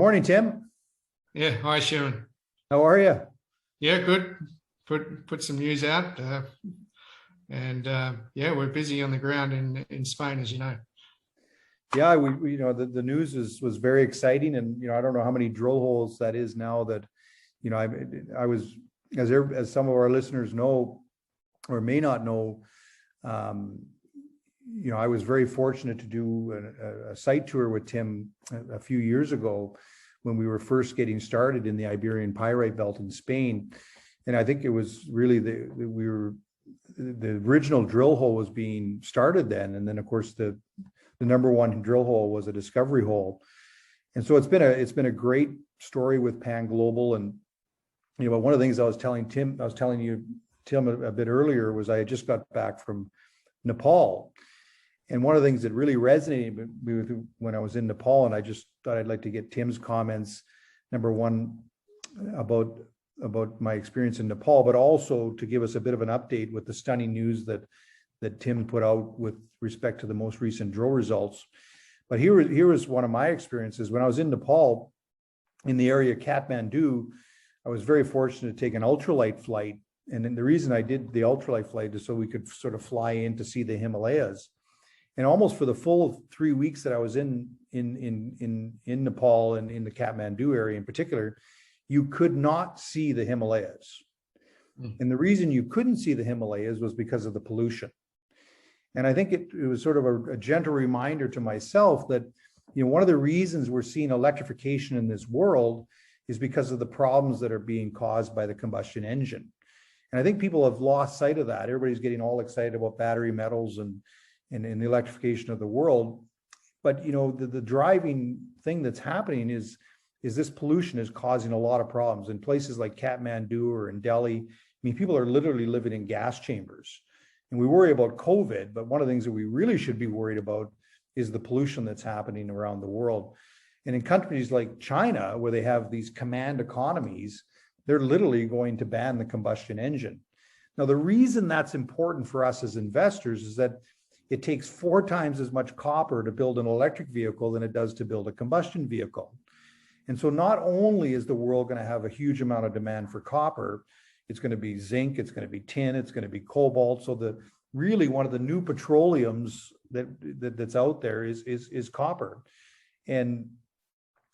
Morning, Tim. Yeah, hi Sharon. How are you? Yeah, good. Put some news out, and yeah, we're busy on the ground in Spain, as you know. Yeah, we the news was very exciting, and I don't know how many drill holes that is now that I was as some of our listeners know or may not know. I was very fortunate to do a site tour with Tim a few years ago when we were first getting started in the Iberian Pyrite Belt in Spain. And I think it was really the original drill hole was being started then. And then, of course, the number one drill hole was a discovery hole. And so it's been a great story with Pan Global. And, one of the things I was telling you, Tim, a bit earlier was I had just got back from Nepal. And one of the things that really resonated with me when I was in Nepal, and I just thought I'd like to get Tim's comments, number one, about my experience in Nepal, but also to give us a bit of an update with the stunning news that Tim put out with respect to the most recent drill results. But here was one of my experiences. When I was in Nepal, in the area of Kathmandu, I was very fortunate to take an ultralight flight. And then the reason I did the ultralight flight is so we could sort of fly in to see the Himalayas. And almost for the full 3 weeks that I was in Nepal and in the Kathmandu area in particular, you could not see the Himalayas. And the reason you couldn't see the Himalayas was because of the pollution. And I think it was sort of a gentle reminder to myself that, one of the reasons we're seeing electrification in this world is because of the problems that are being caused by the combustion engine. And I think people have lost sight of that. Everybody's getting all excited about battery metals and the electrification of the world. But, the driving thing that's happening is this pollution is causing a lot of problems in places like Kathmandu or in Delhi. I mean, people are literally living in gas chambers. And we worry about COVID, but one of the things that we really should be worried about is the pollution that's happening around the world. And in countries like China, where they have these command economies, they're literally going to ban the combustion engine. Now, the reason that's important for us as investors is that it takes 4 times as much copper to build an electric vehicle than it does to build a combustion vehicle. And so not only is the world going to have a huge amount of demand for copper, it's going to be zinc, it's going to be tin, it's going to be cobalt. So really one of the new petroleums that's out there is copper. And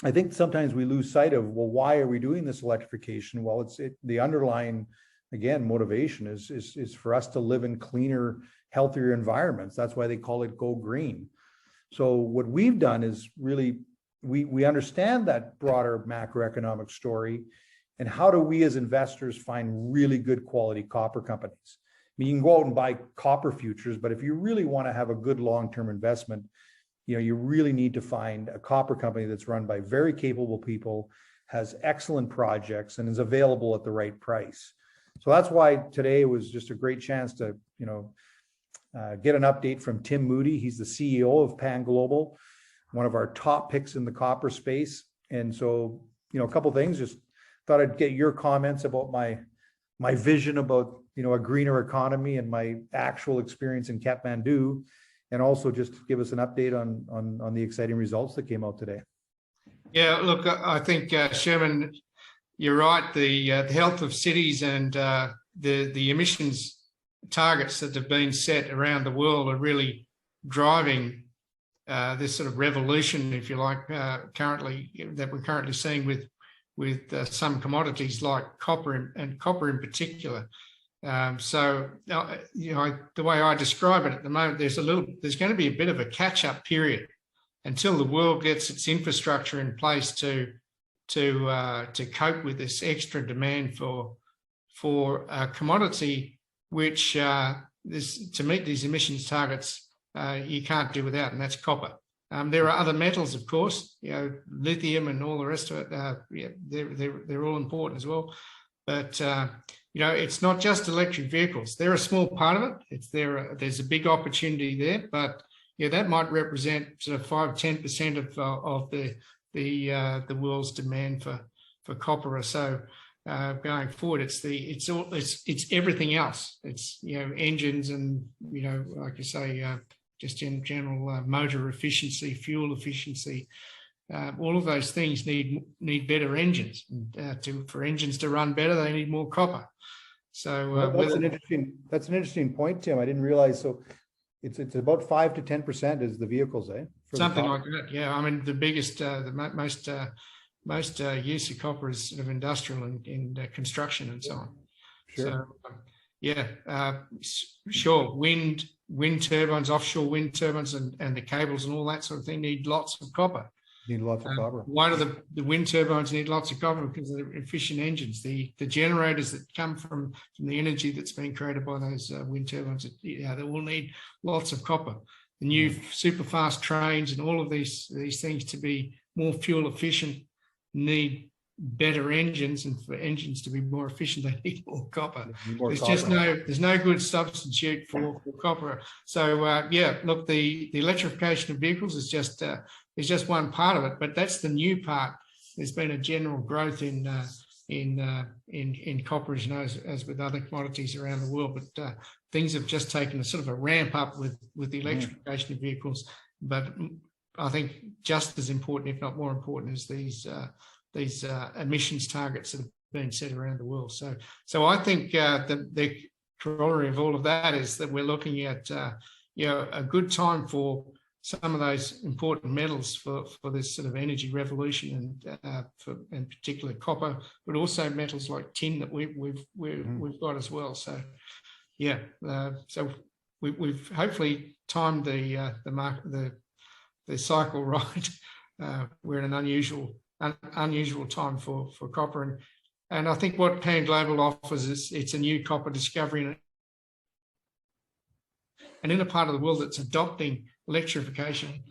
I think sometimes we lose sight of, well, why are we doing this electrification? Well, the underlying, again, motivation is for us to live in cleaner, healthier environments. That's why they call it go green. So what we've done is really, we understand that broader macroeconomic story, and how do we as investors find really good quality copper companies? I mean, you can go out and buy copper futures, but if you really want to have a good long-term investment, you really need to find a copper company that's run by very capable people, has excellent projects, and is available at the right price. So that's why today was just a great chance to, get an update from Tim Moody. He's the CEO of Pan Global, one of our top picks in the copper space. And so, a couple of things, just thought I'd get your comments about my vision about, a greener economy and my actual experience in Kathmandu, and also just give us an update on the exciting results that came out today. Yeah, look, I think, Sherman, you're right. The health of cities and the emissions targets that have been set around the world are really driving this sort of revolution, if you like, currently that we're currently seeing with some commodities like copper and copper in particular. So the way I describe it at the moment, there's going to be a bit of a catch-up period until the world gets its infrastructure in place to cope with this extra demand for a commodity which to meet these emissions targets you can't do without, and that's copper. There are other metals, of course, lithium and all the rest of it. They're all important as well. But it's not just electric vehicles. They're a small part of it. There's a big opportunity there, but that might represent sort of 5-10% of the world's demand for copper or so. Going forward, it's everything else. It's engines and like you say, just in general motor efficiency, fuel efficiency, all of those things need better engines. For engines to run better, they need more copper. So Well, that's an interesting point, Tim. I didn't realize. So it's about 5 to 10% is the vehicles, eh? Something like that. Yeah. I mean, the biggest, the most use of copper is sort of industrial and construction and so on. Sure. So sure. Wind turbines, offshore wind turbines, and the cables and all that sort of thing need lots of copper. Need lots of copper. Why do the wind turbines need lots of copper? Because they're efficient engines. The generators that come from the energy that's being created by those wind turbines, they will need lots of copper. The new super fast trains and all of these things to be more fuel efficient need better engines, and for engines to be more efficient, they need more copper. There's no good substitute for copper. So look, the electrification of vehicles is just one part of it, but that's the new part. There's been a general growth in copper, as you know, as with other commodities around the world, but things have just taken a sort of a ramp up with the electrification of vehicles. But I think just as important, if not more important, is these emissions targets that have been set around the world. So I think the corollary of all of that is that we're looking at a good time for some of those important metals for this sort of energy revolution, and in particular copper, but also metals like tin that we've got as well. So so we've hopefully timed the market, the cycle right. We're in an unusual time for copper, and I think what Pan Global offers is it's a new copper discovery, and in a part of the world that's adopting electrification,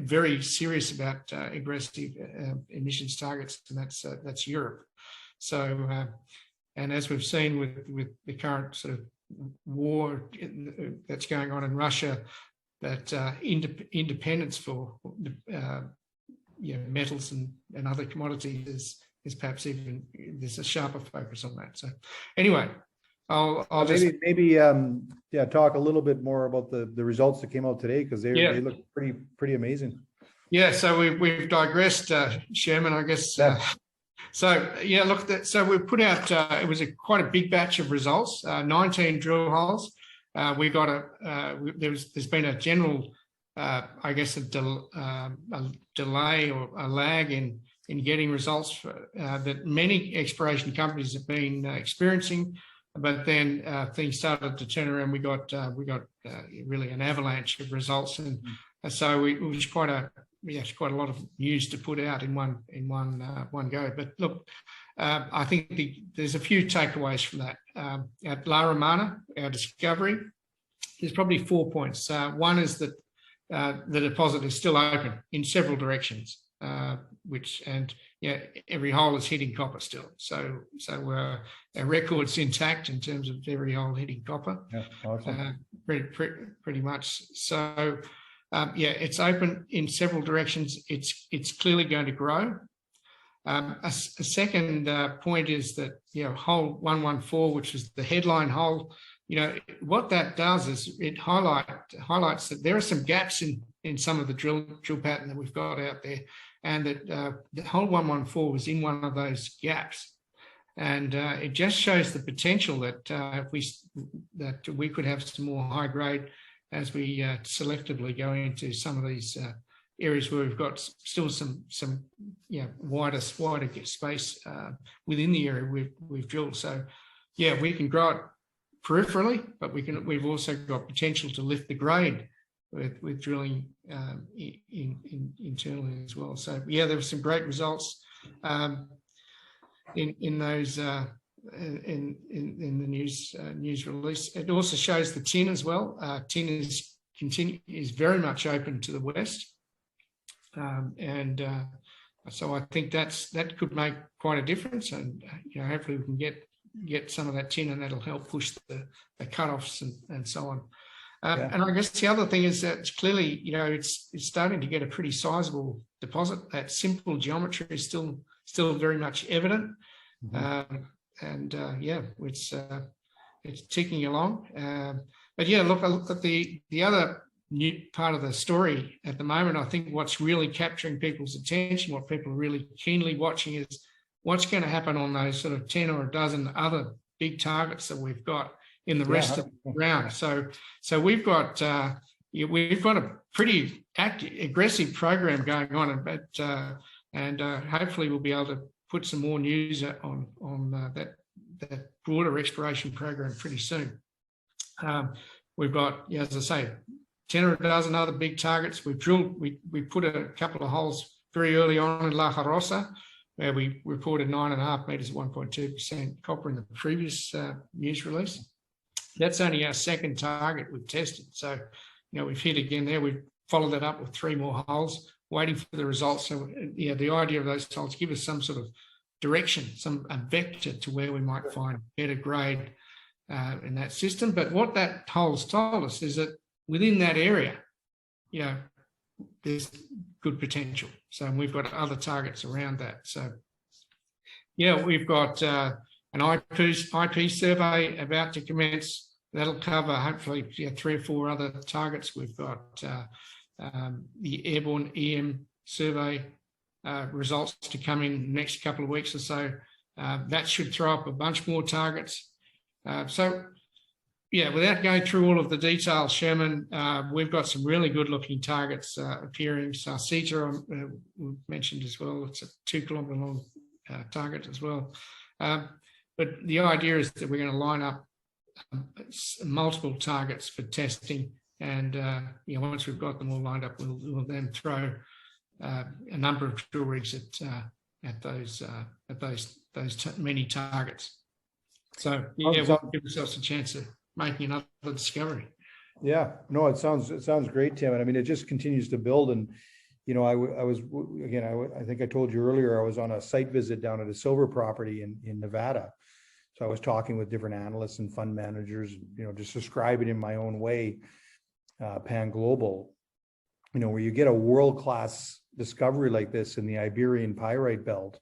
very serious about aggressive emissions targets, and that's Europe. So, and as we've seen with the current sort of war that's going on in Russia, that independence for metals and other commodities is perhaps even, there's a sharper focus on that. So anyway, I'll maybe talk a little bit more about the results that came out today, because they look pretty amazing. Yeah, so we've digressed, Sherman, I guess. So we put out, it was quite a big batch of results, 19 drill holes. We got there's been a general, I guess, a delay or a lag in getting results that many exploration companies have been experiencing. But then things started to turn around. We got really an avalanche of results, and so it was quite a lot of news to put out in one go. But look, I think there's a few takeaways from that. At La Romana, our discovery, there's probably 4 points. One is that the deposit is still open in several directions, every hole is hitting copper still. So our record's intact in terms of every hole hitting copper. Yeah, awesome. Pretty much. So it's open in several directions. It's clearly going to grow. A second point is that hole 114, which is the headline hole, what that does is it highlights that there are some gaps in some of the drill pattern that we've got out there, and that the hole 114 was in one of those gaps, and it just shows the potential that we could have some more high grade as we selectively go into some of these areas where we've got still some wider space within the area we've drilled. So we can grow it peripherally, but we've also got potential to lift the grade with drilling internally as well. So there were some great results in those in the news release. It also shows the tin as well. Tin is very much open to the west, and so I think that could make quite a difference, and hopefully we can get some of that tin, and that'll help push the cutoffs and so on. And I guess the other thing is that clearly, it's starting to get a pretty sizable deposit. That simple geometry is still very much evident, it's ticking along. But look, the other new part of the story at the moment. I think what's really capturing people's attention, what people are really keenly watching, is what's going to happen on those sort of 10 or a dozen other big targets that we've got in the rest of the round. So we've got a pretty aggressive program going on, and hopefully we'll be able to put some more news on that broader exploration program pretty soon. We've got, as I say, 10 or a dozen other big targets. We've drilled, we put a couple of holes very early on in La Jarosa, where we reported 9.5 meters at 1.2% copper in the previous news release. That's only our second target we've tested. So, we've hit again there. We've followed that up with 3 more holes, waiting for the results. So, the idea of those holes give us some sort of direction, a vector to where we might find better grade in that system. But what that hole's told us is that within that area, there's good potential. So we've got other targets around that. So, we've got an IP survey about to commence. That'll cover hopefully 3 or 4 other targets. We've got the airborne EM survey results to come in the next couple of weeks or so. That should throw up a bunch more targets. Without going through all of the details, Sherman, we've got some really good looking targets appearing. Sarcita, we mentioned as well. It's a 2 kilometre long target as well. But the idea is that we're going to line up multiple targets for testing, and once we've got them all lined up, we'll then throw a number of drill rigs at those many targets. So we'll give ourselves a chance of making another discovery. Yeah, no, it sounds great, Tim. And I mean, it just continues to build. And I think I told you earlier, I was on a site visit down at a silver property in Nevada. So I was talking with different analysts and fund managers, just describing in my own way, Pan Global, where you get a world-class discovery like this in the Iberian Pyrite Belt,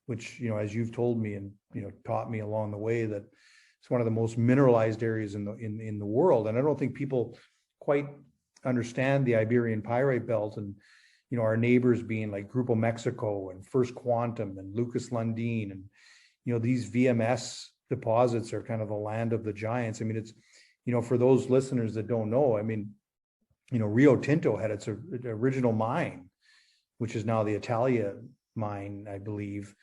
which, as you've told me and, taught me along the way, that it's one of the most mineralized areas in the world. And I don't think people quite understand the Iberian Pyrite Belt, and, our neighbors being like Grupo Mexico and First Quantum and Lucas Lundin, and, these VMS deposits are kind of the land of the giants. I mean, it's, for those listeners that don't know, I mean, Rio Tinto had its original mine, which is now the Italia mine, I believe.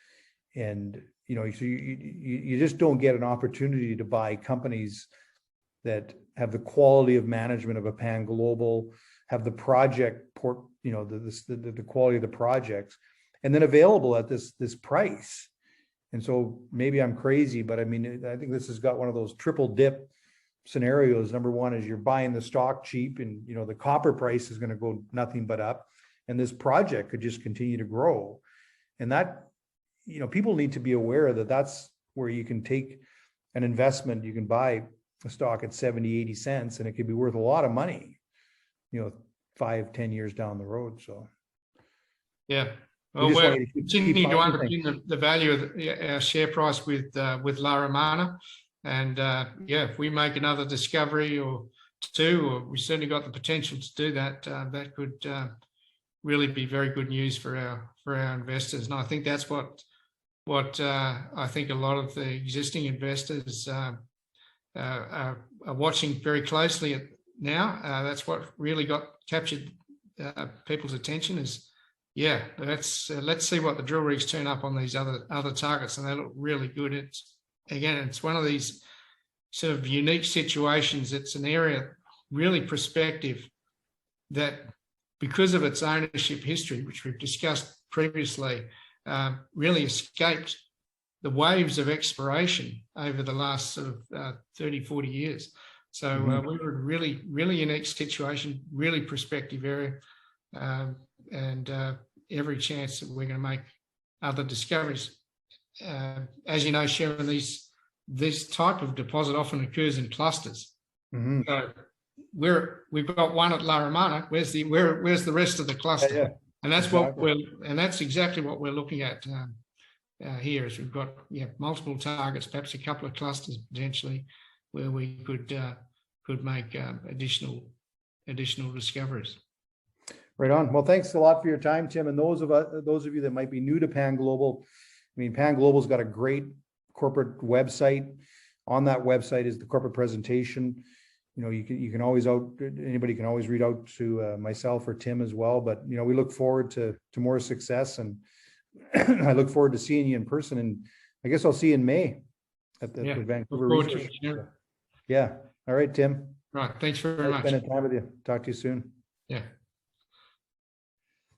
And, so you just don't get an opportunity to buy companies that have the quality of management of a Pan Global, have the project the quality of the projects, and then available at this price. And so maybe I'm crazy, but I mean, I think this has got one of those triple dip scenarios. Number one is you're buying the stock cheap, and, the copper price is going to go nothing but up, and this project could just continue to grow. And that, people need to be aware that that's where you can take an investment. You can buy a stock at 70, 80 cents, and it could be worth a lot of money, 5-10 years down the road. So, yeah. Well, we're continuing to underpin the value of our share price with La Romana. And if we make another discovery or 2, or we certainly got the potential to do that, that could really be very good news for our investors. And I think that's what I think a lot of the existing investors are watching very closely now. That's what really captured people's attention is, let's see what the drill rigs turn up on these other targets, and they look really good. It's one of these sort of unique situations. It's an area really prospective that, because of its ownership history, which we've discussed previously, really escaped the waves of exploration over the last sort of 30, 40 years. So we were a really, really unique situation, really prospective area, and every chance that we're going to make other discoveries. As you know, Sharon, this type of deposit often occurs in clusters. So we've got one at La Romana. Where's the rest of the cluster? Yeah. And that's that's exactly what we're looking at here. Is we've got multiple targets, perhaps a couple of clusters potentially, where we could make additional additional discoveries. Right on. Well, thanks a lot for your time, Tim. And those of you that might be new to Pan Global, I mean, Pan Global's got a great corporate website. On that website is the corporate presentation. You know, you can always anybody can always reach out to myself or Tim as well. But you know, we look forward to more success, and I look forward to seeing you in person. And I guess I'll see you in May at the Vancouver Resource. Yeah. All right, Tim. Right. Thanks very much. Spending time with you. Talk to you soon. Yeah.